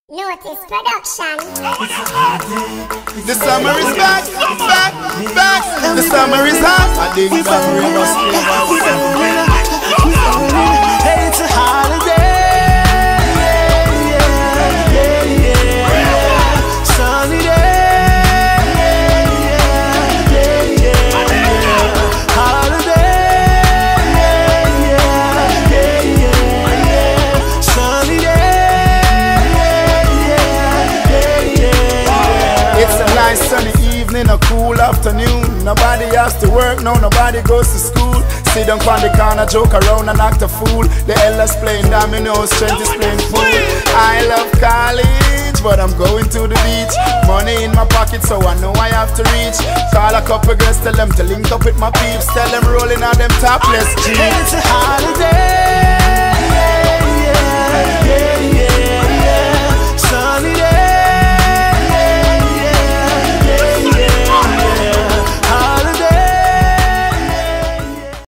Notice production. The summer is back, back, back. The summer is hot. I think summer is hey, it's a holiday. Sunny day. Holiday. Sunny day. It's a nice sunny evening, a cool afternoon. Nobody has to work, no, nobody goes to school. Sit down on the corner, joke around and act a fool. The elders playing dominoes, strength is playing pool. I love college, but I'm going to the beach. Money in my pocket, so I know I have to reach. Call a couple girls, tell them to link up with my peeps. Tell them rolling on them topless jeans. It's a holiday.